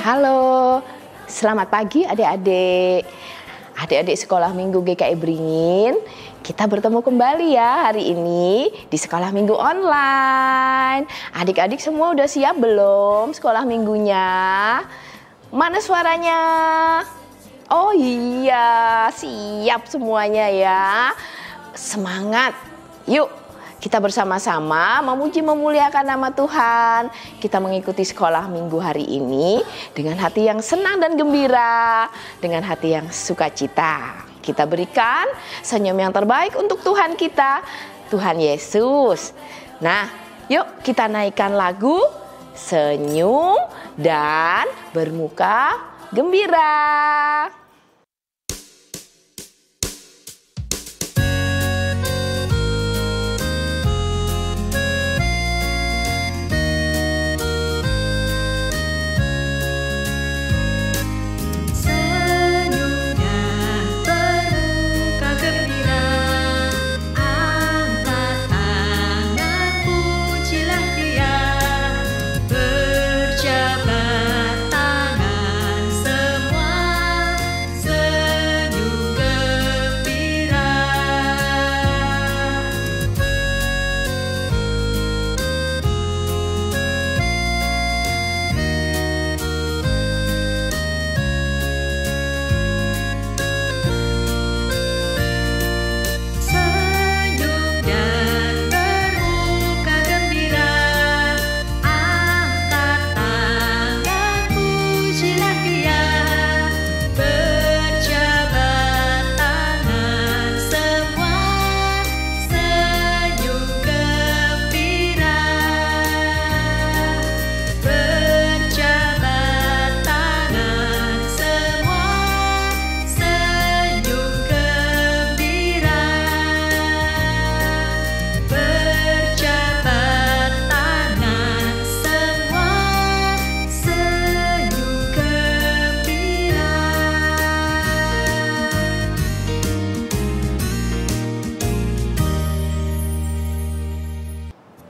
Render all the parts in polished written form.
Halo, selamat pagi adik-adik. Adik-adik sekolah minggu GKI Beringin, kita bertemu kembali ya hari ini di sekolah minggu online. Adik-adik semua udah siap belum sekolah minggunya? Mana suaranya? Oh iya, siap semuanya ya. Semangat, yuk kita bersama-sama memuji memuliakan nama Tuhan. Kita mengikuti sekolah minggu hari ini dengan hati yang senang dan gembira, dengan hati yang sukacita. Kita berikan senyum yang terbaik untuk Tuhan kita, Tuhan Yesus. Nah, yuk kita naikkan lagu Senyum dan Bermuka Gembira.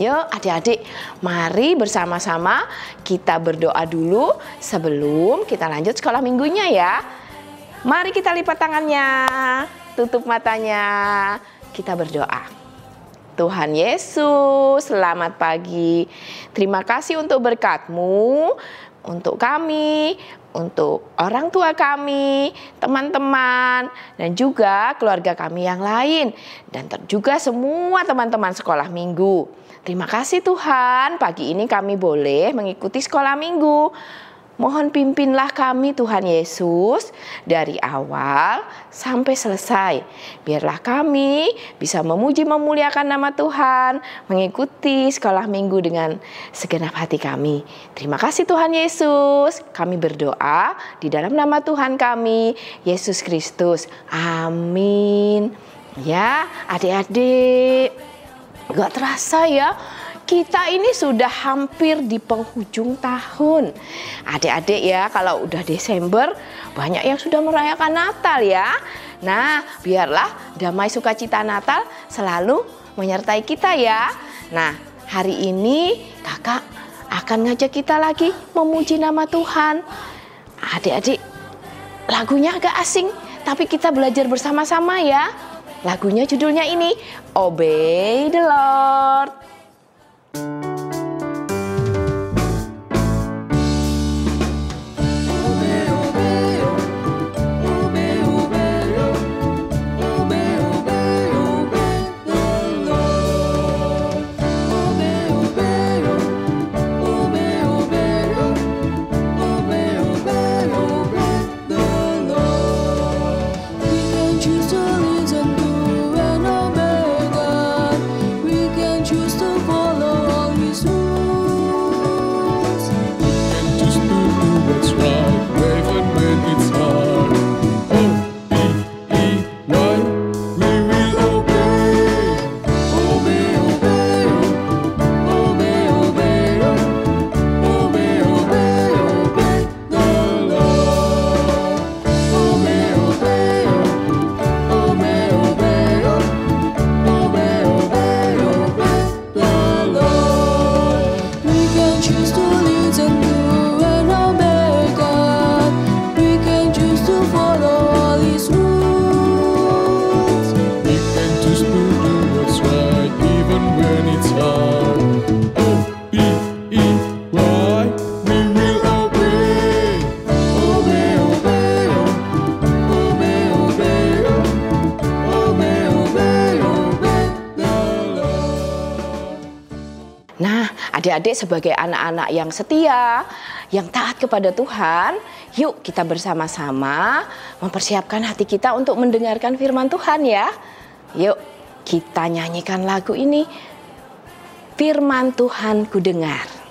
Yuk adik-adik, mari bersama-sama kita berdoa dulu sebelum kita lanjut sekolah minggunya ya. Mari kita lipat tangannya, tutup matanya, kita berdoa. Tuhan Yesus, selamat pagi. Terima kasih untuk berkat-Mu, untuk kami, untuk orang tua kami, teman-teman, dan juga keluarga kami yang lain. Dan juga semua teman-teman sekolah minggu. Terima kasih Tuhan, pagi ini kami boleh mengikuti sekolah minggu. Mohon pimpinlah kami Tuhan Yesus dari awal sampai selesai. Biarlah kami bisa memuji memuliakan nama Tuhan, mengikuti sekolah minggu dengan segenap hati kami. Terima kasih Tuhan Yesus. Kami berdoa di dalam nama Tuhan kami, Yesus Kristus. Amin. Ya, adik-adik. Gak terasa ya, kita ini sudah hampir di penghujung tahun. Adik-adik ya, kalau udah Desember banyak yang sudah merayakan Natal ya. Nah, biarlah damai sukacita Natal selalu menyertai kita ya. Nah, hari ini kakak akan ngajak kita lagi memuji nama Tuhan. Adik-adik, lagunya agak asing, tapi kita belajar bersama-sama ya. Lagunya judulnya ini, Obey the Lord. Choose to follow all His rules. choose to listen to an omega. adik-adik sebagai anak-anak yang setia, yang taat kepada Tuhan, yuk kita bersama-sama mempersiapkan hati kita untuk mendengarkan firman Tuhan ya. Yuk kita nyanyikan lagu ini, Firman Tuhan ku dengar.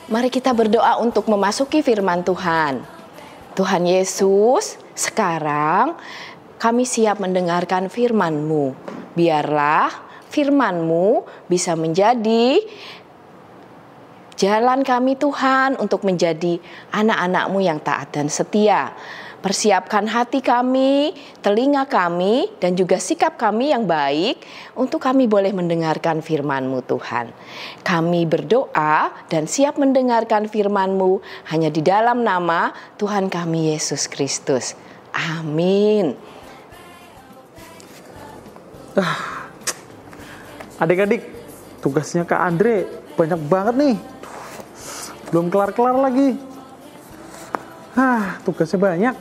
Mari kita berdoa untuk memasuki firman Tuhan. Tuhan Yesus, sekarang kami siap mendengarkan firman-Mu. Biarlah firman-Mu bisa menjadi jalan kami Tuhan untuk menjadi anak-anak-Mu yang taat dan setia. Persiapkan hati kami, telinga kami, dan juga sikap kami yang baik untuk kami boleh mendengarkan firman-Mu Tuhan. Kami berdoa dan siap mendengarkan firman-Mu hanya di dalam nama Tuhan kami Yesus Kristus. Amin. Adik-adik, tugasnya Kak Andre banyak banget nih. Belum kelar-kelar lagi. Tugasnya banyak.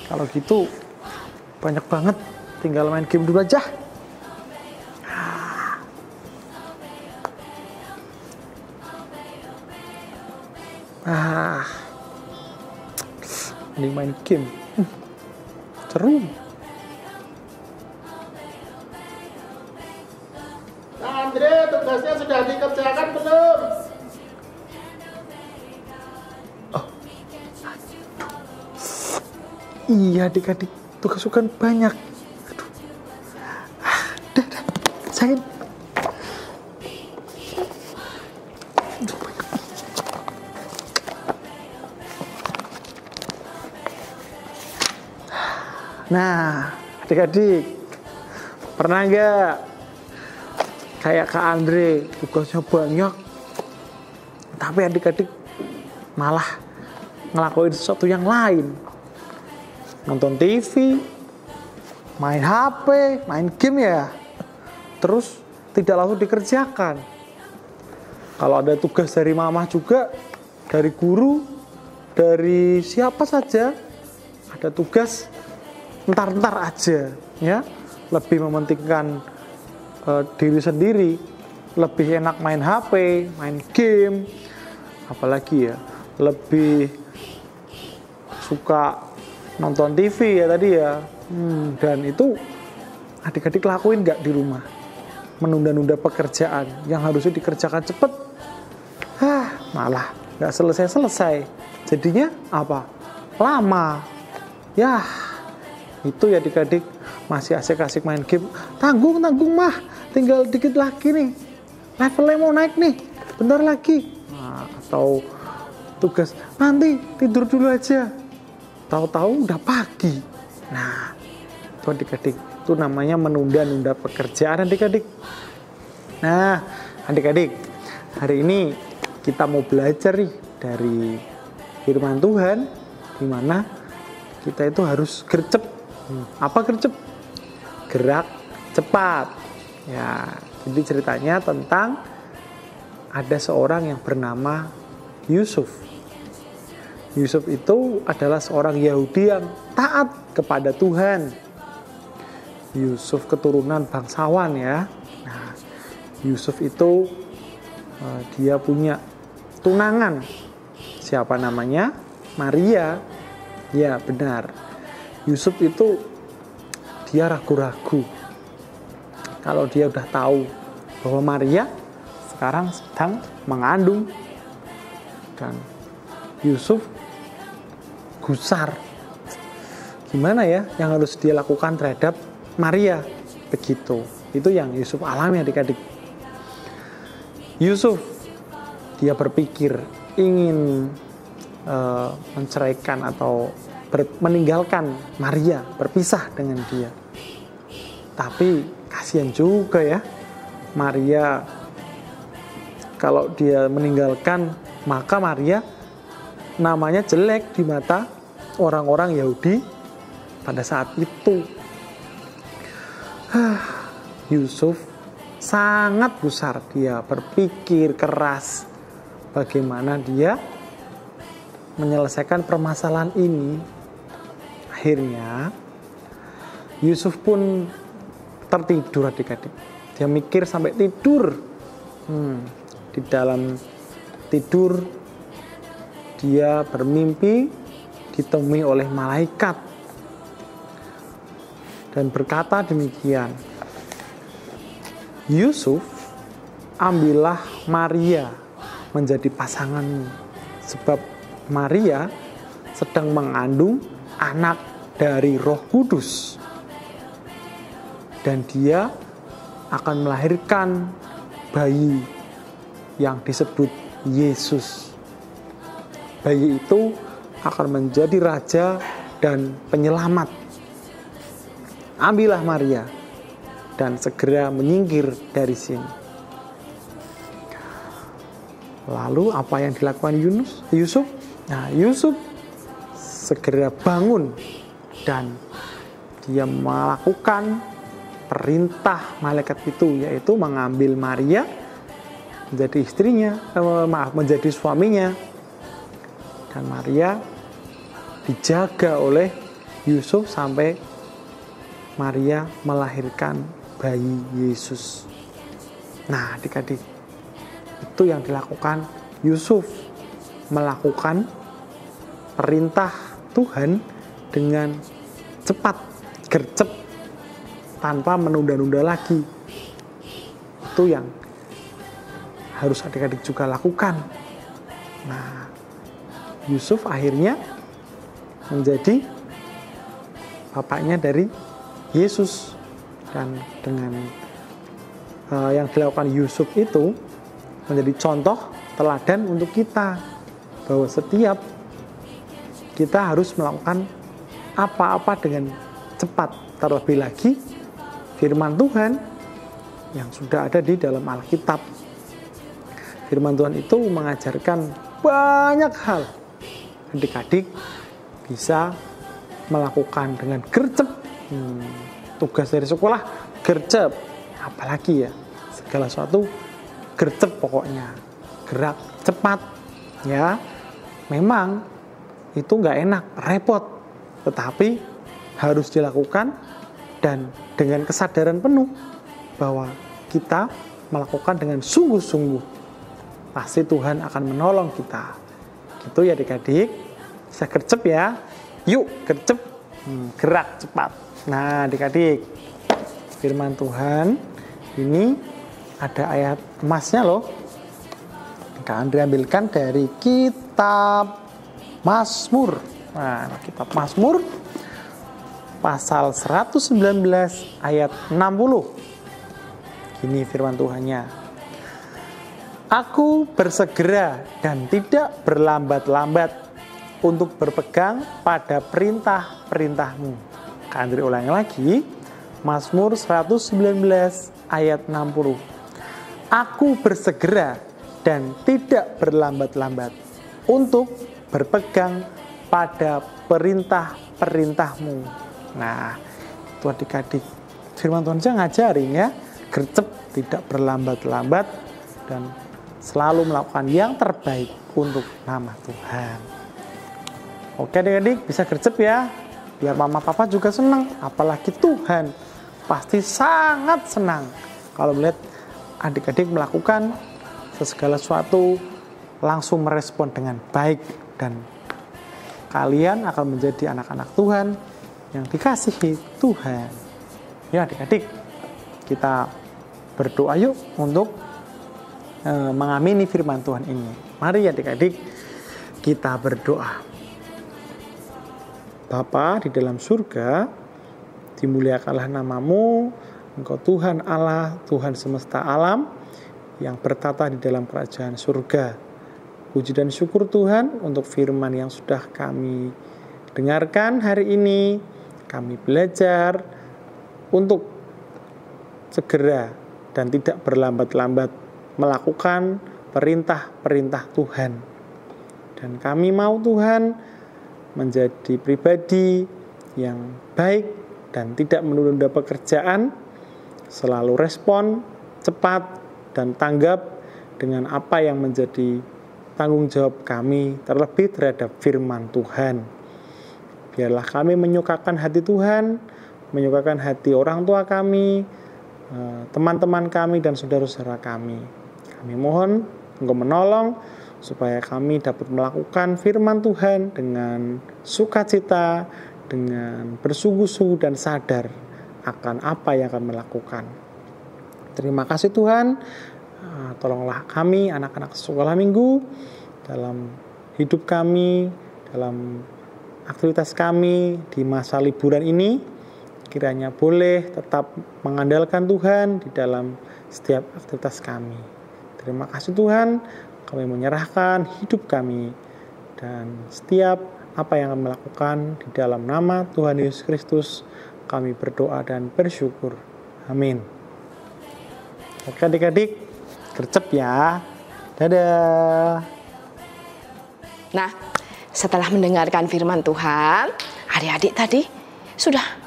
Kalau gitu banyak banget, tinggal main game dulu aja. Ini main game seru. Andre, tugasnya sudah dikerjakan belum? Iya adik-adik, tugas kan banyak. Aduh. Dah, sayang. Nah, adik-adik, pernah nggak kayak Kak Andre, tugasnya banyak, tapi adik-adik malah ngelakuin sesuatu yang lain? Nonton TV, main HP, main game ya. Terus tidak langsung dikerjakan. Kalau ada tugas dari mama juga, dari guru, dari siapa saja, ada tugas entar-entar aja ya. Lebih mementingkan diri sendiri, lebih enak main HP, main game, apalagi ya, lebih suka nonton TV ya tadi ya. Dan itu adik-adik lakuin nggak di rumah? Menunda-nunda pekerjaan yang harusnya dikerjakan cepet, malah nggak selesai-selesai. Jadinya apa? Lama. Ya, Itu ya adik-adik masih asik-asik main game. Tanggung mah, tinggal dikit lagi nih. Levelnya mau naik nih, bentar lagi. Nah, atau tugas nanti tidur dulu aja. Tahu-tahu udah pagi. Nah, itu adik-adik, itu namanya menunda-nunda pekerjaan adik-adik. Nah, adik-adik, hari ini kita mau belajar nih dari firman Tuhan, di mana kita itu harus gercep. Apa gercep? Gerak cepat. Ya, jadi ceritanya tentang ada seorang yang bernama Yusuf. Yusuf itu adalah seorang Yahudi yang taat kepada Tuhan. Yusuf keturunan bangsawan ya. Nah, Yusuf itu dia punya tunangan. Siapa namanya? Maria. Ya, benar. Yusuf itu dia ragu-ragu. Kalau dia udah tahu bahwa Maria sekarang sedang mengandung, dan Yusuf gusar. Gimana ya yang harus dia lakukan terhadap Maria? Begitu. Itu yang Yusuf alami adik-adik. Yusuf dia berpikir ingin menceraikan atau meninggalkan Maria, berpisah dengan dia. Tapi kasihan juga ya, Maria kalau dia meninggalkan, maka Maria namanya jelek di mata orang-orang Yahudi pada saat itu. Yusuf sangat gusar, dia berpikir keras bagaimana dia menyelesaikan permasalahan ini. Akhirnya Yusuf pun tertidur adik-adik. Dia mikir sampai tidur. Di dalam tidur dia bermimpi ditemui oleh malaikat dan berkata demikian, Yusuf, ambillah Maria menjadi pasanganmu, sebab Maria sedang mengandung anak dari Roh Kudus, dan dia akan melahirkan bayi yang disebut Yesus. Bayi itu akan menjadi raja dan penyelamat. Ambillah Maria dan segera menyingkir dari sini. Lalu apa yang dilakukan Yusuf? Nah, Yusuf segera bangun dan dia melakukan perintah malaikat itu, yaitu mengambil Maria menjadi istrinya, menjadi suaminya. Dan Maria dijaga oleh Yusuf sampai Maria melahirkan bayi Yesus. Nah, adik-adik, itu yang dilakukan Yusuf, melakukan perintah Tuhan dengan cepat, gercep, tanpa menunda-nunda lagi. Itu yang harus adik-adik juga lakukan. Nah, Yusuf akhirnya menjadi bapaknya dari Yesus. Dan dengan yang dilakukan Yusuf itu menjadi contoh teladan untuk kita, bahwa setiap kita harus melakukan apa-apa dengan cepat. Terlebih lagi firman Tuhan yang sudah ada di dalam Alkitab. Firman Tuhan itu mengajarkan banyak hal. Adik-adik bisa melakukan dengan gercep. Tugas dari sekolah gercep, apalagi ya, segala sesuatu gercep pokoknya, gerak cepat ya. Memang itu nggak enak, repot, tetapi harus dilakukan dan dengan kesadaran penuh bahwa kita melakukan dengan sungguh-sungguh, pasti Tuhan akan menolong kita. Gitu ya adik-adik, bisa gercep ya, yuk gercep, gerak cepat. Nah adik-adik, firman Tuhan ini ada ayat emasnya loh. Akan diambilkan dari kitab Mazmur. Nah, kitab Mazmur pasal 119 ayat 60. Gini firman Tuhannya. Aku bersegera dan tidak berlambat-lambat untuk berpegang pada perintah-perintahmu. Kandri ulangi lagi. Mazmur 119 ayat 60. Aku bersegera dan tidak berlambat-lambat untuk berpegang pada perintah-perintahmu. Nah, itu adik-adik firman Tuhan saya ngajarin ya, gercep, tidak berlambat-lambat dan selalu melakukan yang terbaik untuk nama Tuhan. Oke adik-adik, bisa gercep ya, biar mama papa juga senang, apalagi Tuhan pasti sangat senang kalau melihat adik-adik melakukan segala sesuatu langsung merespon dengan baik, dan kalian akan menjadi anak-anak Tuhan yang dikasihi Tuhan. Ya adik-adik, kita berdoa yuk untuk mengamini firman Tuhan ini. Mari adik-adik kita berdoa. Bapa di dalam surga, dimuliakanlah namamu, Engkau Tuhan Allah, Tuhan semesta alam yang bertata di dalam kerajaan surga. Puji dan syukur Tuhan untuk firman yang sudah kami dengarkan hari ini. Kami belajar untuk segera dan tidak berlambat-lambat melakukan perintah-perintah Tuhan. Dan kami mau Tuhan menjadi pribadi yang baik dan tidak menunda pekerjaan, selalu respon cepat dan tanggap dengan apa yang menjadi tanggung jawab kami, terlebih terhadap firman Tuhan. Biarlah kami menyukakan hati Tuhan, menyukakan hati orang tua kami, teman-teman kami dan saudara-saudara kami. Kami mohon Engkau menolong supaya kami dapat melakukan firman Tuhan dengan sukacita, dengan bersungguh-sungguh dan sadar akan apa yang akan melakukan. Terima kasih Tuhan. Tolonglah kami anak-anak sekolah minggu dalam hidup kami, dalam aktivitas kami di masa liburan ini, kiranya boleh tetap mengandalkan Tuhan di dalam setiap aktivitas kami. Terima kasih Tuhan, kami menyerahkan hidup kami dan setiap apa yang kami lakukan di dalam nama Tuhan Yesus Kristus kami berdoa dan bersyukur. Amin. Oke adik-adik, gercep ya. Dadah. Nah, setelah mendengarkan firman Tuhan, adik-adik tadi sudah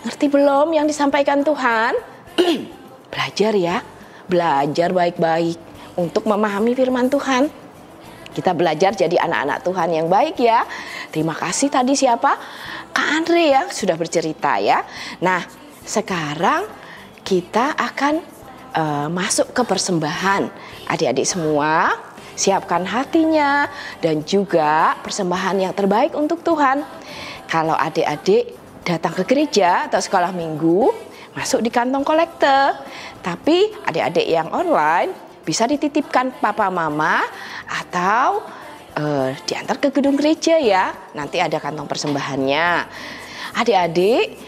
ngerti belum yang disampaikan Tuhan? Belajar ya, belajar baik-baik untuk memahami firman Tuhan. Kita belajar jadi anak-anak Tuhan yang baik ya. Terima kasih tadi siapa? Kak Andre ya, sudah bercerita ya. Nah, sekarang kita akan masuk ke persembahan. Adik-adik semua, siapkan hatinya dan juga persembahan yang terbaik untuk Tuhan. Kalau adik-adik datang ke gereja atau sekolah minggu, masuk di kantong kolektor. Tapi adik-adik yang online bisa dititipkan papa mama atau diantar ke gedung gereja ya. Nanti ada kantong persembahannya. Adik-adik,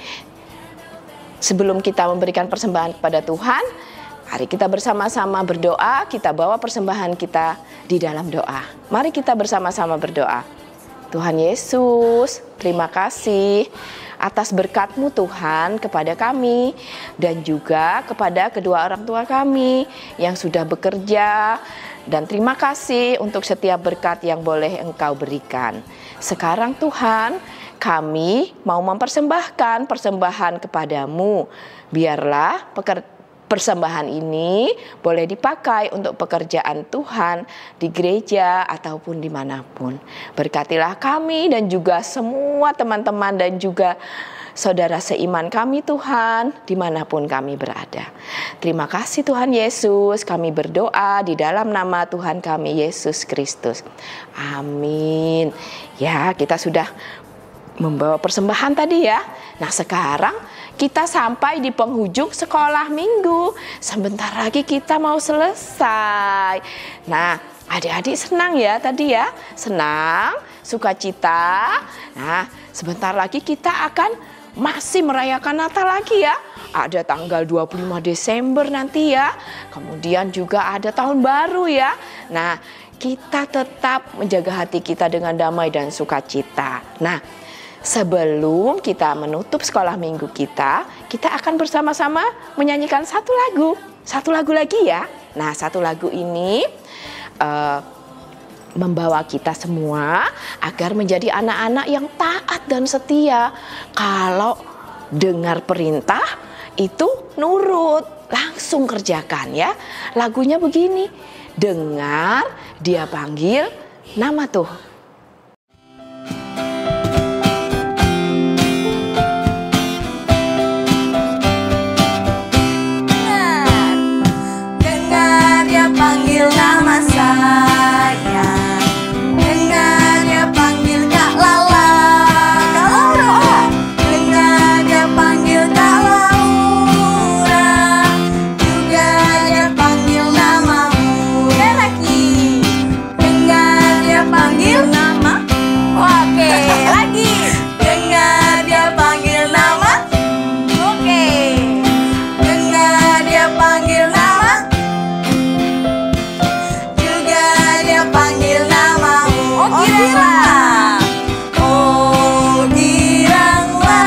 sebelum kita memberikan persembahan kepada Tuhan, mari kita bersama-sama berdoa, kita bawa persembahan kita di dalam doa. Mari kita bersama-sama berdoa. Tuhan Yesus, terima kasih atas berkat-Mu Tuhan kepada kami dan juga kepada kedua orang tua kami yang sudah bekerja. Dan terima kasih untuk setiap berkat yang boleh Engkau berikan. Sekarang Tuhan, kami mau mempersembahkan persembahan kepadamu. Biarlah persembahan ini boleh dipakai untuk pekerjaan Tuhan di gereja ataupun dimanapun. Berkatilah kami dan juga semua teman-teman dan juga saudara seiman kami Tuhan, dimanapun kami berada. Terima kasih Tuhan Yesus, kami berdoa di dalam nama Tuhan kami Yesus Kristus. Amin. Ya, kita sudah membawa persembahan tadi ya. Nah sekarang kita sampai di penghujung sekolah minggu. Sebentar lagi kita mau selesai. Nah adik-adik senang ya tadi ya. Senang, sukacita. Nah sebentar lagi kita akan masih merayakan Natal lagi ya. Ada tanggal 25 Desember nanti ya. Kemudian juga ada tahun baru ya. Nah, kita tetap menjaga hati kita dengan damai dan sukacita. Nah, sebelum kita menutup sekolah minggu kita akan bersama-sama menyanyikan satu lagu lagi ya. Nah, satu lagu ini membawa kita semua agar menjadi anak-anak yang taat dan setia. Kalau dengar perintah itu nurut, langsung kerjakan ya. Lagunya begini, dengar dia panggil nama Tuhan. Dengar dia panggil nama saya. Dengar dia panggil Kak Lala. Kak Laura. Dengar dia panggil Kak Laura. Juga dia panggil namamu. Lagi. Dengar dia panggil nama. Oke, lagi. Dengar dia panggil nama. Oke. Dengar dia panggil nama. Juga dia panggil namamu. Oh giranglah. Oh giranglah.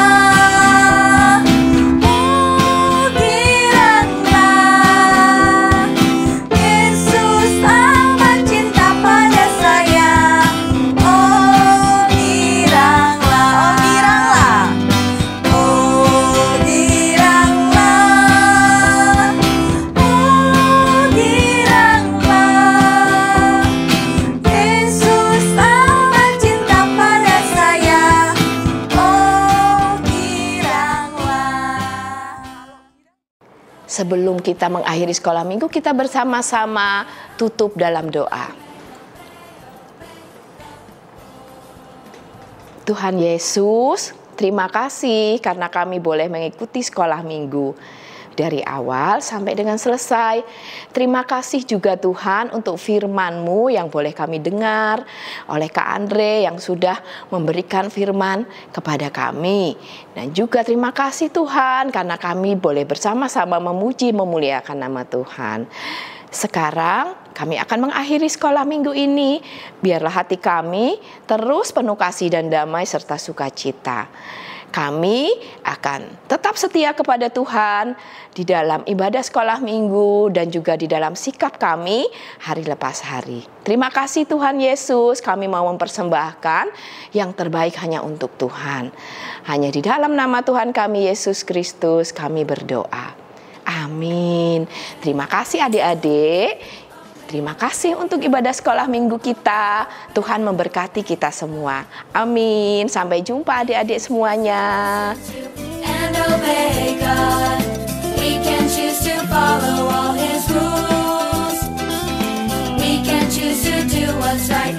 Oh giranglah. Yesus amat cinta pada saya. Oh giranglah. Oh giranglah. Oh giranglah. Oh giranglah. Yesus amat cinta pada saya. Oh giranglah. Sebelum kita mengakhiri sekolah minggu, kita bersama-sama tutup dalam doa. Tuhan Yesus, terima kasih karena kami boleh mengikuti sekolah minggu dari awal sampai dengan selesai. Terima kasih juga Tuhan untuk firman-Mu yang boleh kami dengar oleh Kak Andre yang sudah memberikan firman kepada kami. Dan juga terima kasih Tuhan karena kami boleh bersama-sama memuji memuliakan nama Tuhan. Sekarang kami akan mengakhiri sekolah minggu ini. Biarlah hati kami terus penuh kasih dan damai serta sukacita. Kami akan tetap setia kepada Tuhan di dalam ibadah sekolah minggu dan juga di dalam sikap kami hari lepas hari. Terima kasih Tuhan Yesus, kami mau mempersembahkan yang terbaik hanya untuk Tuhan. Hanya di dalam nama Tuhan kami Yesus Kristus kami berdoa. Amin. Terima kasih adik-adik. Terima kasih untuk ibadah sekolah minggu kita. Tuhan memberkati kita semua. Amin. Sampai jumpa adik-adik semuanya. And obey God. We can choose to follow all His rules. We can choose to do what's right.